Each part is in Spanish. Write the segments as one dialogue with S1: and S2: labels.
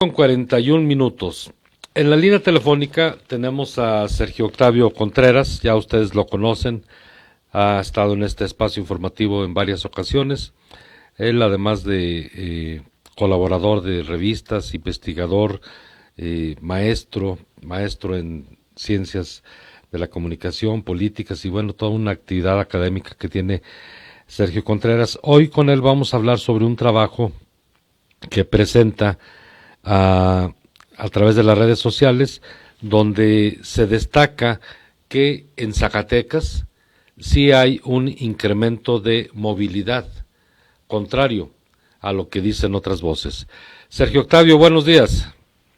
S1: Con 41 minutos. En la línea telefónica tenemos a Sergio Octavio Contreras, ya ustedes lo conocen, ha estado en este espacio informativo en varias ocasiones. Él, además de colaborador de revistas, investigador, maestro en ciencias de la comunicación, políticas y bueno, toda una actividad académica que tiene Sergio Contreras. Hoy con él vamos a hablar sobre un trabajo que presenta a través de las redes sociales, donde se destaca que en Zacatecas sí hay un incremento de movilidad, contrario a lo que dicen otras voces. Sergio Octavio, buenos días.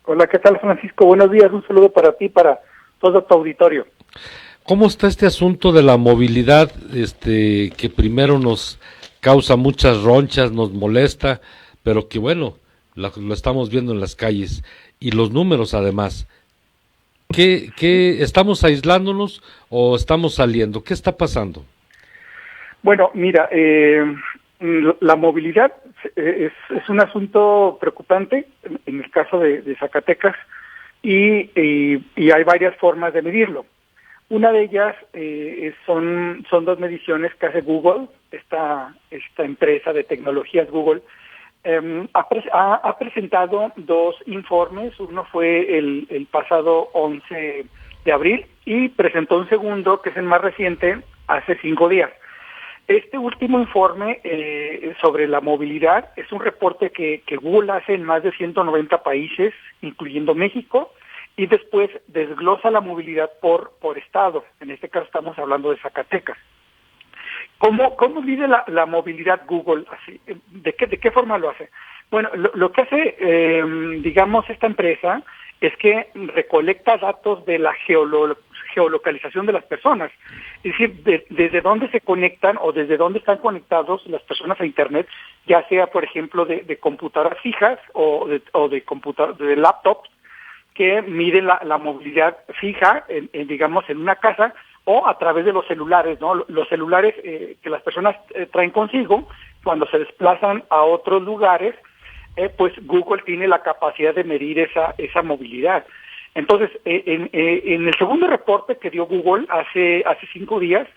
S2: Hola, ¿qué tal, Francisco? Buenos días, un saludo para ti, para todo tu auditorio.
S1: ¿Cómo está este asunto de la movilidad, que primero nos causa muchas ronchas, nos molesta, pero que bueno, lo estamos viendo en las calles y los números además? ¿Qué estamos aislándonos o estamos saliendo? ¿Qué está pasando?
S2: Bueno, mira, la movilidad es un asunto preocupante en el caso de Zacatecas y hay varias formas de medirlo. Una de ellas son dos mediciones que hace Google, esta empresa de tecnologías Google. Ha presentado dos informes, uno fue el pasado 11 de abril y presentó un segundo, que es el más reciente, hace 5 días. Este último informe sobre la movilidad es un reporte que Google hace en más de 190 países, incluyendo México, y después desglosa la movilidad por estado. En este caso estamos hablando de Zacatecas. ¿Cómo mide la movilidad Google? Así, ¿de qué forma lo hace? Bueno, lo que hace, digamos, esta empresa es que recolecta datos de la geolocalización de las personas. Es decir, desde dónde se conectan o desde dónde están conectados las personas a Internet, ya sea, por ejemplo, de computadoras fijas o de laptops, que miden la movilidad fija, digamos, en una casa, o a través de los celulares, ¿no? Los celulares que las personas traen consigo, cuando se desplazan a otros lugares, pues Google tiene la capacidad de medir esa movilidad. Entonces, en el segundo reporte que dio Google hace 5 días,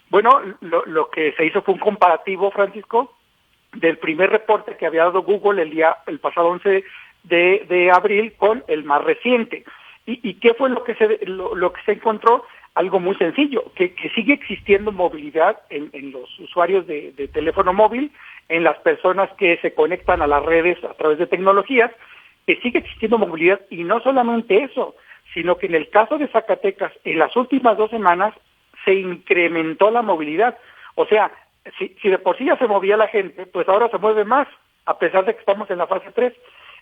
S2: bueno, lo que se hizo fue un comparativo, Francisco, del primer reporte que había dado Google el pasado 11 de abril con el más reciente. ¿Y qué fue lo que se encontró? Algo muy sencillo, que sigue existiendo movilidad en los usuarios de teléfono móvil, en las personas que se conectan a las redes a través de tecnologías, que sigue existiendo movilidad, y no solamente eso, sino que en el caso de Zacatecas, en las últimas 2 semanas, se incrementó la movilidad. O sea, si de por sí ya se movía la gente, pues ahora se mueve más, a pesar de que estamos en la fase 3.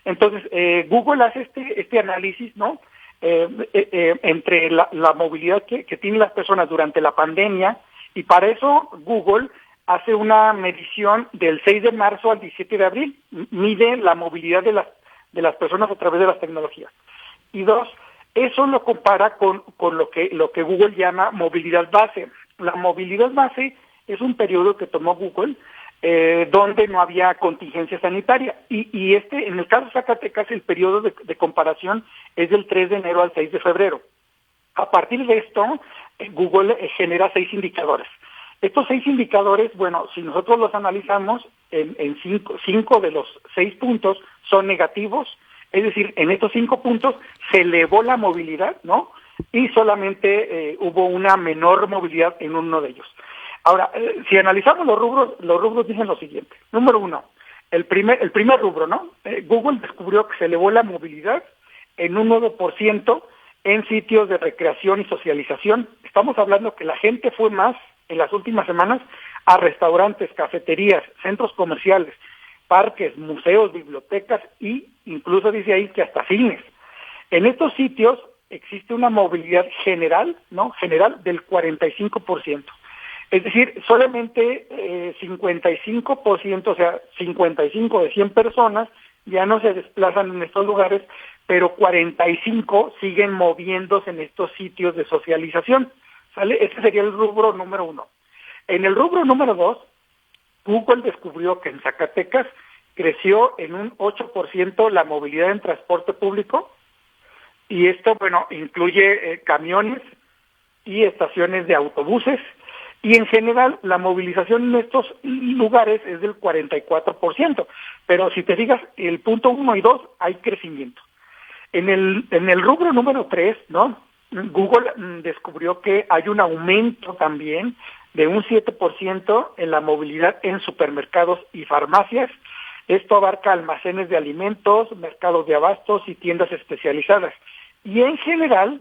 S2: Entonces, Google hace este análisis, ¿no?, entre la movilidad que tienen las personas durante la pandemia, y para eso Google hace una medición del 6 de marzo al 17 de abril, mide la movilidad de las personas a través de las tecnologías. Y dos, eso lo compara con lo que Google llama movilidad base. La movilidad base es un periodo que tomó Google donde no había contingencia sanitaria. Y en el caso de Zacatecas, el periodo de comparación es del 3 de enero al 6 de febrero. A partir de esto, Google genera 6 indicadores. Estos 6 indicadores, bueno, si nosotros los analizamos, en cinco de los 6 puntos son negativos, es decir, en estos 5 puntos se elevó la movilidad, ¿no? Y solamente hubo una menor movilidad en uno de ellos. Ahora, si analizamos los rubros dicen lo siguiente. Número 1, el primer rubro, ¿no? Google descubrió que se elevó la movilidad en un 9% en sitios de recreación y socialización. Estamos hablando que la gente fue más en las últimas semanas a restaurantes, cafeterías, centros comerciales, parques, museos, bibliotecas, y incluso dice ahí que hasta cines. En estos sitios existe una movilidad general, ¿no?, general del 45%. Es decir, solamente 55%, o sea, 55 de 100 personas ya no se desplazan en estos lugares, pero 45 siguen moviéndose en estos sitios de socialización, ¿sale? Ese sería el rubro número 1. En el rubro número 2, Google descubrió que en Zacatecas creció en un 8% la movilidad en transporte público, y esto, bueno, incluye camiones y estaciones de autobuses, y en general la movilización en estos lugares es del 44%, pero si te fijas, el punto 1 y 2 hay crecimiento. En el rubro número 3, ¿no? Google descubrió que hay un aumento también de un 7% en la movilidad en supermercados y farmacias. Esto abarca almacenes de alimentos, mercados de abastos y tiendas especializadas. Y en general,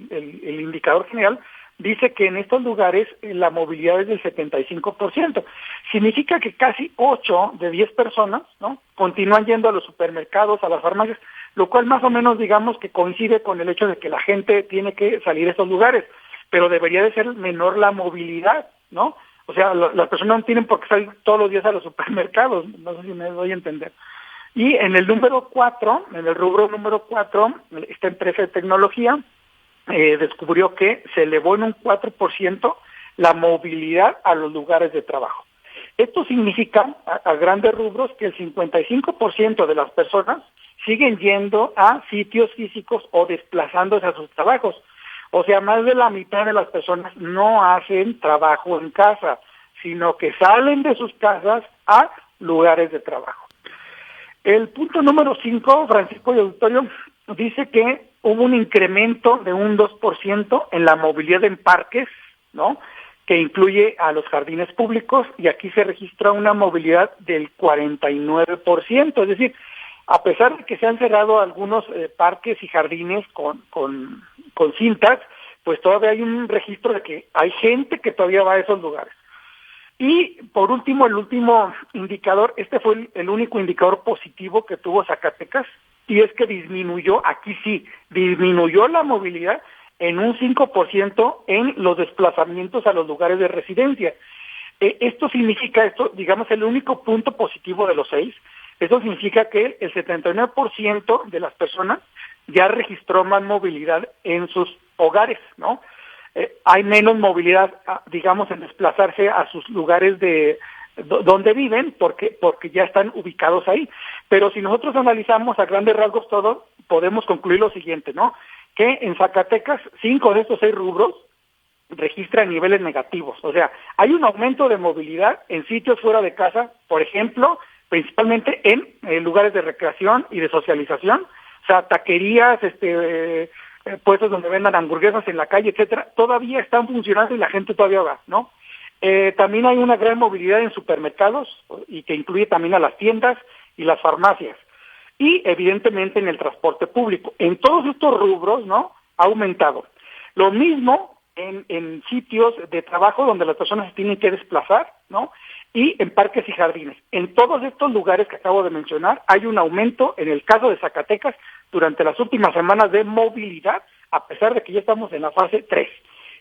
S2: el indicador general dice que en estos lugares la movilidad es del 75%. Significa que casi 8 de 10 personas, ¿no?, continúan yendo a los supermercados, a las farmacias, lo cual más o menos digamos que coincide con el hecho de que la gente tiene que salir a estos lugares, pero debería de ser menor la movilidad, ¿no? O sea, las personas no tienen por qué salir todos los días a los supermercados, no sé si me doy a entender. Y en el número 4, en el rubro número 4, esta empresa de tecnología descubrió que se elevó en un 4% la movilidad a los lugares de trabajo. Esto significa, a grandes rubros, que el 55% de las personas siguen yendo a sitios físicos o desplazándose a sus trabajos. O sea, más de la mitad de las personas no hacen trabajo en casa, sino que salen de sus casas a lugares de trabajo. El punto número 5, Francisco y auditorio, dice que hubo un incremento de un 2% en la movilidad en parques, ¿no?, que incluye a los jardines públicos, y aquí se registra una movilidad del 49%, es decir, a pesar de que se han cerrado algunos parques y jardines con cintas, pues todavía hay un registro de que hay gente que todavía va a esos lugares. Y por último, el último indicador, este fue el único indicador positivo que tuvo Zacatecas, y es que disminuyó la movilidad en un 5% en los desplazamientos a los lugares de residencia. Esto significa, digamos, el único punto positivo de los 6, eso significa que el 79% de las personas ya registró más movilidad en sus hogares, ¿no? Hay menos movilidad, digamos, en desplazarse a sus lugares donde viven, porque ya están ubicados ahí. Pero si nosotros analizamos a grandes rasgos todo, podemos concluir lo siguiente, ¿no?, que en Zacatecas 5 de estos 6 rubros registran niveles negativos. O sea, hay un aumento de movilidad en sitios fuera de casa, por ejemplo, principalmente en lugares de recreación y de socialización, o sea, taquerías, puestos donde vendan hamburguesas en la calle, etcétera, todavía están funcionando y la gente todavía va, ¿no? También hay una gran movilidad en supermercados, y que incluye también a las tiendas y las farmacias, y evidentemente en el transporte público. En todos estos rubros, ¿no?, ha aumentado. Lo mismo en sitios de trabajo donde las personas se tienen que desplazar, ¿no?, y en parques y jardines. En todos estos lugares que acabo de mencionar hay un aumento, en el caso de Zacatecas, durante las últimas semanas de movilidad, a pesar de que ya estamos en la fase 3.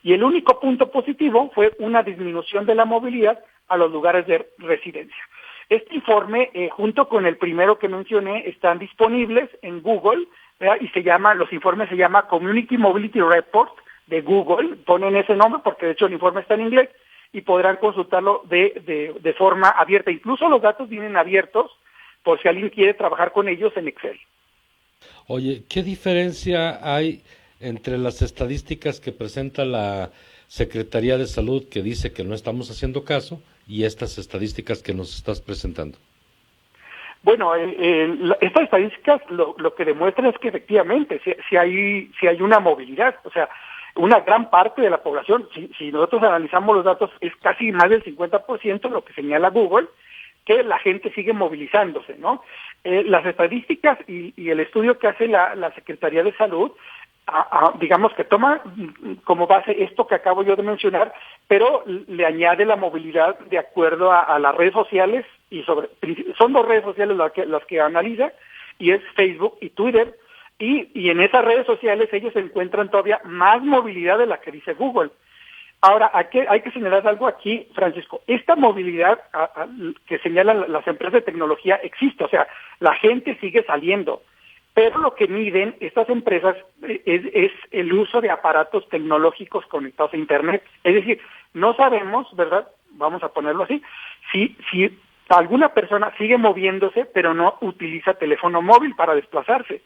S2: Y el único punto positivo fue una disminución de la movilidad a los lugares de residencia. Este informe, junto con el primero que mencioné, están disponibles en Google, ¿verdad?, y los informes se llama Community Mobility Report de Google, ponen ese nombre porque de hecho el informe está en inglés, y podrán consultarlo de forma abierta. Incluso los datos vienen abiertos por si alguien quiere trabajar con ellos en Excel.
S1: Oye, ¿qué diferencia hay entre las estadísticas que presenta la Secretaría de Salud, que dice que no estamos haciendo caso, y estas estadísticas que nos estás presentando?
S2: Bueno, estas estadísticas lo que demuestran es que efectivamente si hay una movilidad, o sea, una gran parte de la población, si nosotros analizamos los datos, es casi más del 50% lo que señala Google, que la gente sigue movilizándose, ¿no? Las estadísticas y el estudio que hace la Secretaría de Salud, digamos que toma como base esto que acabo yo de mencionar, pero le añade la movilidad de acuerdo a las redes sociales, son 2 redes sociales las que analiza, y es Facebook y Twitter, y en esas redes sociales ellos encuentran todavía más movilidad de la que dice Google. Ahora, hay que señalar algo aquí, Francisco. Esta movilidad que señalan las empresas de tecnología existe, o sea, la gente sigue saliendo, pero lo que miden estas empresas es el uso de aparatos tecnológicos conectados a Internet. Es decir, no sabemos, ¿verdad?, vamos a ponerlo así, si alguna persona sigue moviéndose, pero no utiliza teléfono móvil para desplazarse,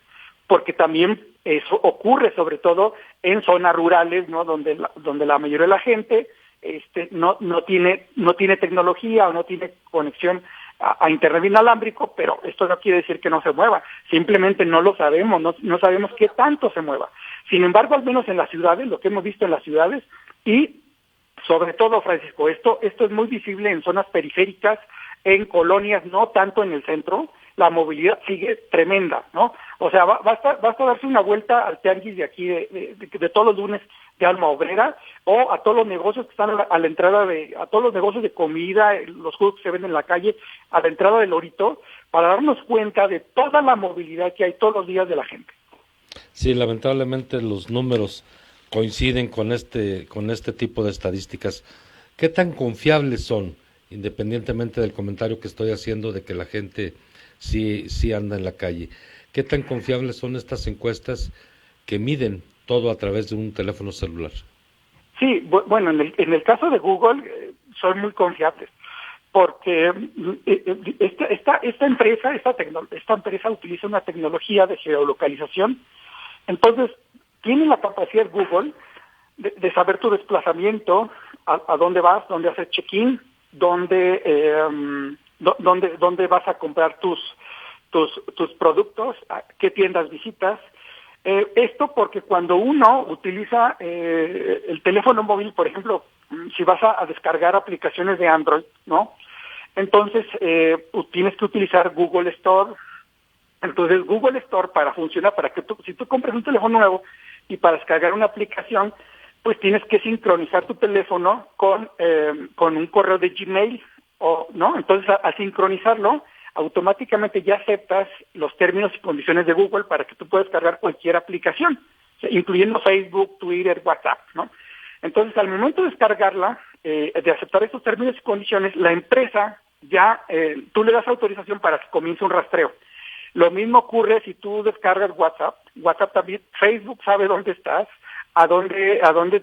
S2: porque también eso ocurre sobre todo en zonas rurales, ¿no? Donde la mayoría de la gente no tiene tecnología o no tiene conexión a internet inalámbrico, pero esto no quiere decir que no se mueva, simplemente no lo sabemos, no sabemos qué tanto se mueva. Sin embargo, al menos en las ciudades, lo que hemos visto en las ciudades, y sobre todo, Francisco, esto es muy visible en zonas periféricas, en colonias, no tanto en el centro, la movilidad sigue tremenda, ¿no? O sea, basta darse una vuelta al tianguis de aquí, de todos los lunes de Alma Obrera, o a todos los negocios que están a la entrada a todos los negocios de comida, los jugos que se venden en la calle, a la entrada del Lorito, para darnos cuenta de toda la movilidad que hay todos los días de la gente.
S1: Sí, lamentablemente los números coinciden con este tipo de estadísticas. ¿Qué tan confiables son, independientemente del comentario que estoy haciendo de que la gente sí anda en la calle? ¿Qué tan confiables son estas encuestas que miden todo a través de un teléfono celular?
S2: Sí, bueno, en el caso de Google son muy confiables, porque esta empresa utiliza una tecnología de geolocalización. Entonces tiene la capacidad Google de saber tu desplazamiento, a dónde vas, dónde haces check-in, dónde vas a comprar tus productos, a qué tiendas visitas. Esto porque cuando uno utiliza el teléfono móvil, por ejemplo, si vas a descargar aplicaciones de Android, ¿no? Entonces tienes que utilizar Google Store. Entonces Google Store funciona para que si tú compras un teléfono nuevo y para descargar una aplicación, pues tienes que sincronizar tu teléfono con un correo de Gmail, ¿no? Entonces al sincronizarlo, automáticamente ya aceptas los términos y condiciones de Google para que tú puedas cargar cualquier aplicación, incluyendo Facebook, Twitter, WhatsApp, ¿no? Entonces, al momento de descargarla, de aceptar esos términos y condiciones, la empresa ya, tú le das autorización para que comience un rastreo. Lo mismo ocurre si tú descargas WhatsApp. WhatsApp también, Facebook sabe dónde estás, a dónde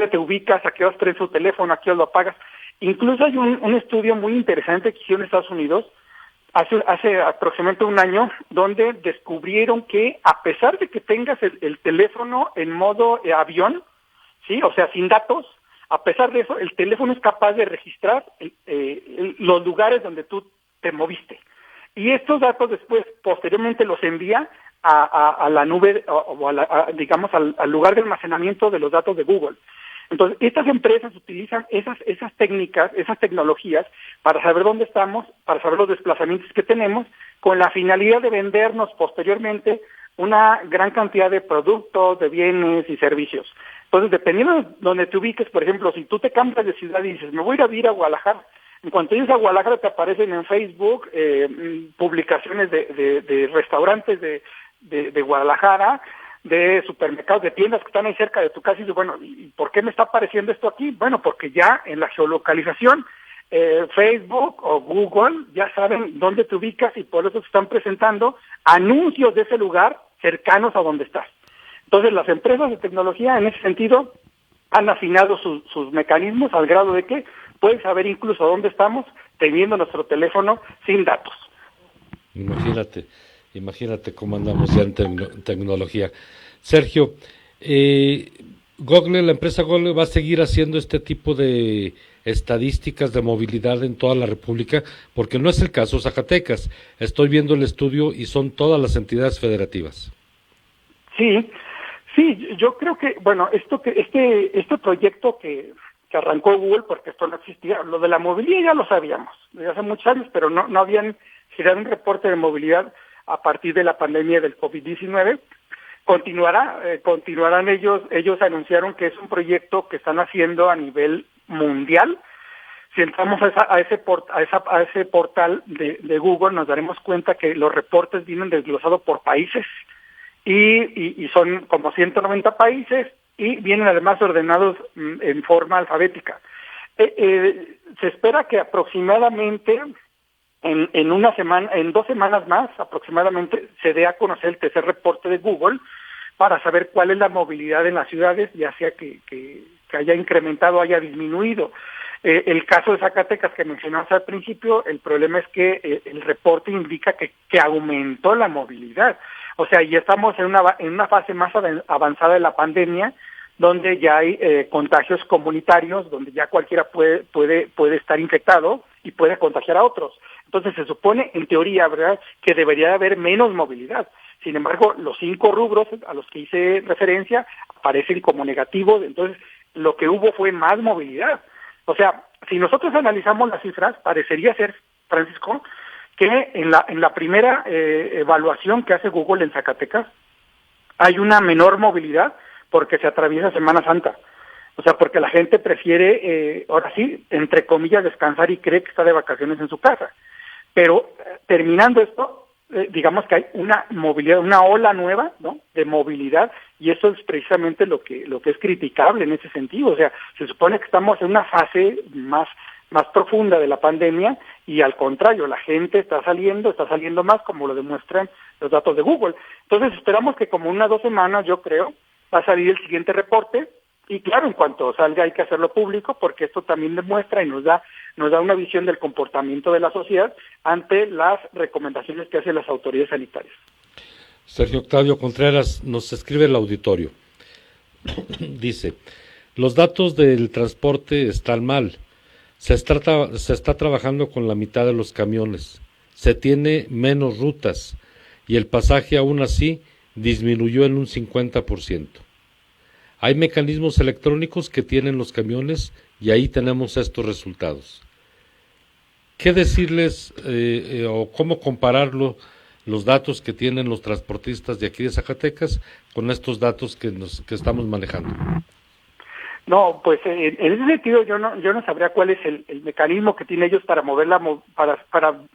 S2: te ubicas, a qué horas traes tu teléfono, a qué horas lo apagas. Incluso hay un estudio muy interesante que hicieron en Estados Unidos hace aproximadamente un año, donde descubrieron que a pesar de que tengas el teléfono en modo avión, sí, o sea, sin datos, a pesar de eso, el teléfono es capaz de registrar los lugares donde tú te moviste. Y estos datos después, posteriormente, los envía a la nube o digamos al lugar de almacenamiento de los datos de Google. Entonces, estas empresas utilizan esas técnicas, esas tecnologías para saber dónde estamos, para saber los desplazamientos que tenemos, con la finalidad de vendernos posteriormente una gran cantidad de productos, de bienes y servicios. Entonces, dependiendo de donde te ubiques, por ejemplo, si tú te cambias de ciudad y dices, me voy a ir a vivir a Guadalajara, en cuanto llegues a Guadalajara te aparecen en Facebook publicaciones de restaurantes de Guadalajara, de supermercados, de tiendas que están ahí cerca de tu casa, y dices, bueno, ¿y por qué me está apareciendo esto aquí? Bueno, porque ya en la geolocalización, Facebook o Google ya saben dónde te ubicas y por eso te están presentando anuncios de ese lugar cercanos a donde estás. Entonces, las empresas de tecnología, en ese sentido, han afinado sus mecanismos al grado de que pueden saber incluso dónde estamos teniendo nuestro teléfono sin datos.
S1: Imagínate cómo andamos ya en tecnología. Sergio, la empresa Google va a seguir haciendo este tipo de estadísticas de movilidad en toda la República, porque no es el caso Zacatecas. Estoy viendo el estudio y son todas las entidades federativas.
S2: Sí, yo creo que, bueno, este proyecto que arrancó Google, porque esto no existía, lo de la movilidad ya lo sabíamos desde hace muchos años, pero no habían girado un reporte de movilidad a partir de la pandemia del COVID-19. Continuarán ellos anunciaron que es un proyecto que están haciendo a nivel mundial. Si entramos a ese portal de Google, nos daremos cuenta que los reportes vienen desglosados por países y son como 190 países y vienen además ordenados en forma alfabética. Se espera que aproximadamente en 2 semanas más aproximadamente se dé a conocer el tercer reporte de Google para saber cuál es la movilidad en las ciudades, ya sea que haya incrementado o haya disminuido. El caso de Zacatecas que mencionamos al principio, el problema es que el reporte indica que aumentó la movilidad. O sea, ya estamos en una fase más avanzada de la pandemia, donde ya hay contagios comunitarios, donde ya cualquiera puede estar infectado y puede contagiar a otros. Entonces se supone, en teoría, ¿verdad?, que debería haber menos movilidad. Sin embargo, los 5 rubros a los que hice referencia aparecen como negativos, entonces lo que hubo fue más movilidad. O sea, si nosotros analizamos las cifras, parecería ser, Francisco, que en la primera evaluación que hace Google en Zacatecas hay una menor movilidad porque se atraviesa Semana Santa. O sea, porque la gente prefiere, ahora sí, entre comillas, descansar y cree que está de vacaciones en su casa. Pero terminando esto, digamos que hay una movilidad, una ola nueva, ¿no?, de movilidad, y eso es precisamente lo que es criticable en ese sentido. O sea, se supone que estamos en una fase más profunda de la pandemia, y al contrario, la gente está saliendo más, como lo demuestran los datos de Google. Entonces esperamos que como 1 o 2 semanas, yo creo, va a salir el siguiente reporte, y claro, en cuanto salga hay que hacerlo público, porque esto también demuestra y nos da una visión del comportamiento de la sociedad ante las recomendaciones que hacen las autoridades sanitarias.
S1: Sergio Octavio Contreras nos escribe el auditorio. Dice, los datos del transporte están mal. Se está trabajando con la mitad de los camiones. Se tiene menos rutas y el pasaje aún así disminuyó en un 50%. Hay mecanismos electrónicos que tienen los camiones y ahí tenemos estos resultados. ¿Qué decirles o cómo compararlo, los datos que tienen los transportistas de aquí de Zacatecas con estos datos que estamos manejando?
S2: No, pues en ese sentido yo no sabría cuál es el mecanismo que tienen ellos para mover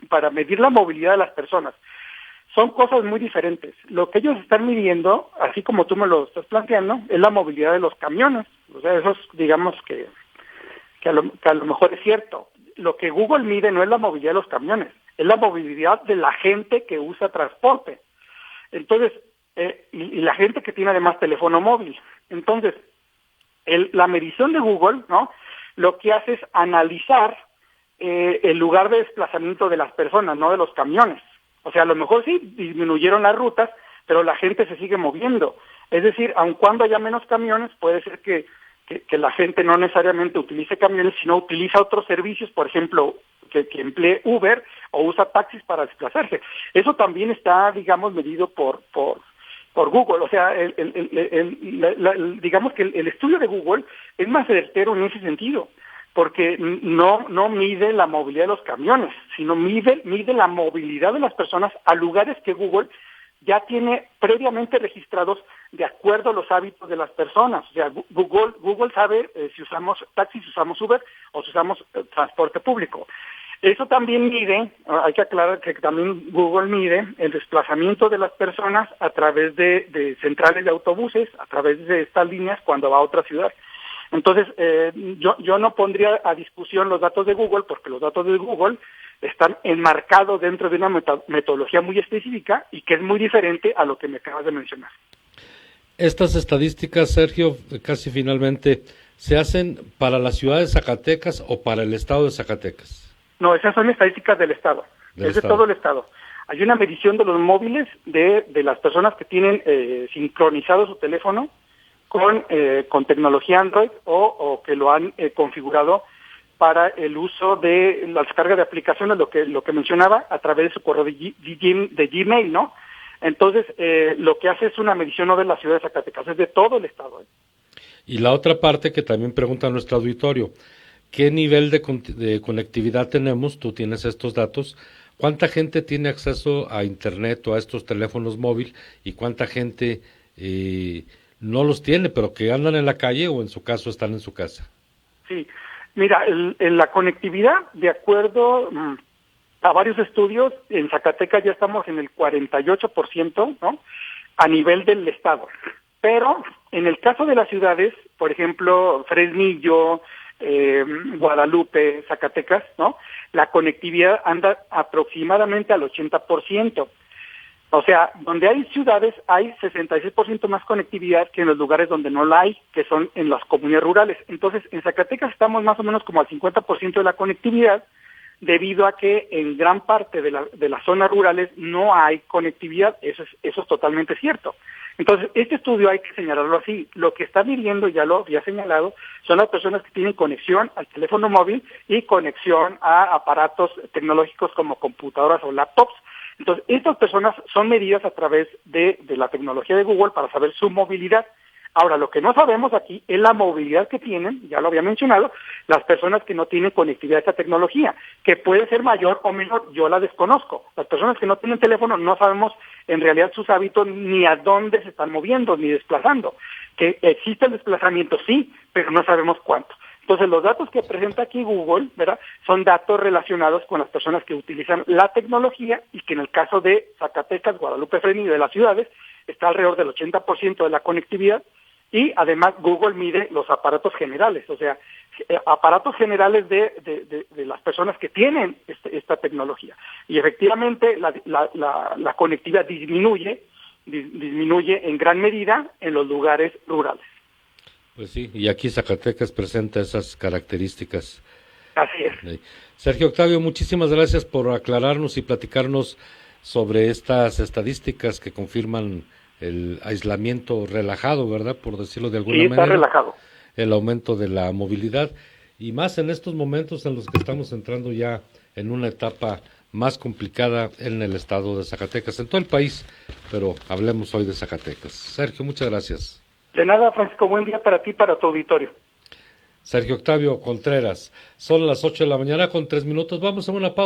S2: para medir la movilidad de las personas. Son cosas muy diferentes. Lo que ellos están midiendo, así como tú me lo estás planteando, es la movilidad de los camiones. O sea, eso es, digamos que a lo mejor es cierto. Lo que Google mide no es la movilidad de los camiones, es la movilidad de la gente que usa transporte. Entonces, y la gente que tiene además teléfono móvil. Entonces, la medición de Google, ¿no?, lo que hace es analizar el lugar de desplazamiento de las personas, no de los camiones. O sea, a lo mejor sí disminuyeron las rutas, pero la gente se sigue moviendo. Es decir, aun cuando haya menos camiones, puede ser que la gente no necesariamente utilice camiones, sino utiliza otros servicios, por ejemplo, que emplee Uber o usa taxis para desplazarse. Eso también está, digamos, medido por Google. O sea, digamos que el estudio de Google es más certero en ese sentido, porque no mide la movilidad de los camiones, sino mide la movilidad de las personas a lugares que Google ya tiene previamente registrados de acuerdo a los hábitos de las personas. O sea, Google sabe si usamos taxi, si usamos Uber o si usamos transporte público. Eso también mide, hay que aclarar que también Google mide el desplazamiento de las personas a través de centrales de autobuses, a través de estas líneas cuando va a otra ciudad. Entonces, yo no pondría a discusión los datos de Google, porque los datos de Google están enmarcados dentro de una metodología muy específica y que es muy diferente a lo que me acabas de mencionar.
S1: Estas estadísticas, Sergio, casi finalmente, ¿se hacen para la ciudad de Zacatecas o para el estado de Zacatecas?
S2: No, esas son estadísticas del estado. Es de todo el estado. Hay una medición de los móviles de las personas que tienen sincronizado su teléfono con tecnología Android o que lo han configurado para el uso de la descarga de aplicaciones, lo que mencionaba, a través de su correo de Gmail, ¿no? Entonces, lo que hace es una medición no de la ciudad de Zacatecas, es de todo el estado.
S1: Y la otra parte que también pregunta nuestro auditorio, ¿qué nivel de conectividad tenemos? Tú tienes estos datos. ¿Cuánta gente tiene acceso a Internet o a estos teléfonos móviles y cuánta gente no los tiene, pero que andan en la calle o en su caso están en su casa?
S2: Sí, mira, en la conectividad, de acuerdo a varios estudios, en Zacatecas ya estamos en el 48%, ¿no?, a nivel del estado. Pero en el caso de las ciudades, por ejemplo, Fresnillo, Guadalupe, Zacatecas, ¿no?, la conectividad anda aproximadamente al 80%. O sea, donde hay ciudades hay 66% más conectividad que en los lugares donde no la hay, que son en las comunidades rurales. Entonces, en Zacatecas estamos más o menos como al 50% de la conectividad, debido a que en gran parte de las zonas rurales no hay conectividad. Eso es totalmente cierto. Entonces, este estudio hay que señalarlo así. Lo que está midiendo, ya lo había señalado, son las personas que tienen conexión al teléfono móvil y conexión a aparatos tecnológicos como computadoras o laptops. Entonces, estas personas son medidas a través de la tecnología de Google para saber su movilidad. Ahora, lo que no sabemos aquí es la movilidad que tienen, ya lo había mencionado, las personas que no tienen conectividad a esta tecnología, que puede ser mayor o menor, yo la desconozco. Las personas que no tienen teléfono no sabemos en realidad sus hábitos ni a dónde se están moviendo ni desplazando. Que existe el desplazamiento, sí, pero no sabemos cuánto. Entonces, los datos que presenta aquí Google, ¿verdad?, son datos relacionados con las personas que utilizan la tecnología y que en el caso de Zacatecas, Guadalupe Fresnillo y de las ciudades está alrededor del 80% de la conectividad, y además Google mide los aparatos generales, o sea, aparatos generales de las personas que tienen esta tecnología. Y efectivamente la conectividad disminuye en gran medida en los lugares rurales.
S1: Pues sí, y aquí Zacatecas presenta esas características.
S2: Así es.
S1: Sergio Octavio, muchísimas gracias por aclararnos y platicarnos sobre estas estadísticas que confirman el aislamiento relajado, ¿verdad? Por decirlo de alguna manera.
S2: Sí, está relajado.
S1: El aumento de la movilidad, y más en estos momentos en los que estamos entrando ya en una etapa más complicada en el estado de Zacatecas, en todo el país, pero hablemos hoy de Zacatecas. Sergio, muchas gracias.
S2: De nada, Francisco, buen día para ti y para tu auditorio.
S1: Sergio Octavio Contreras, son las 8 de la mañana con 3 minutos, vamos a una pausa.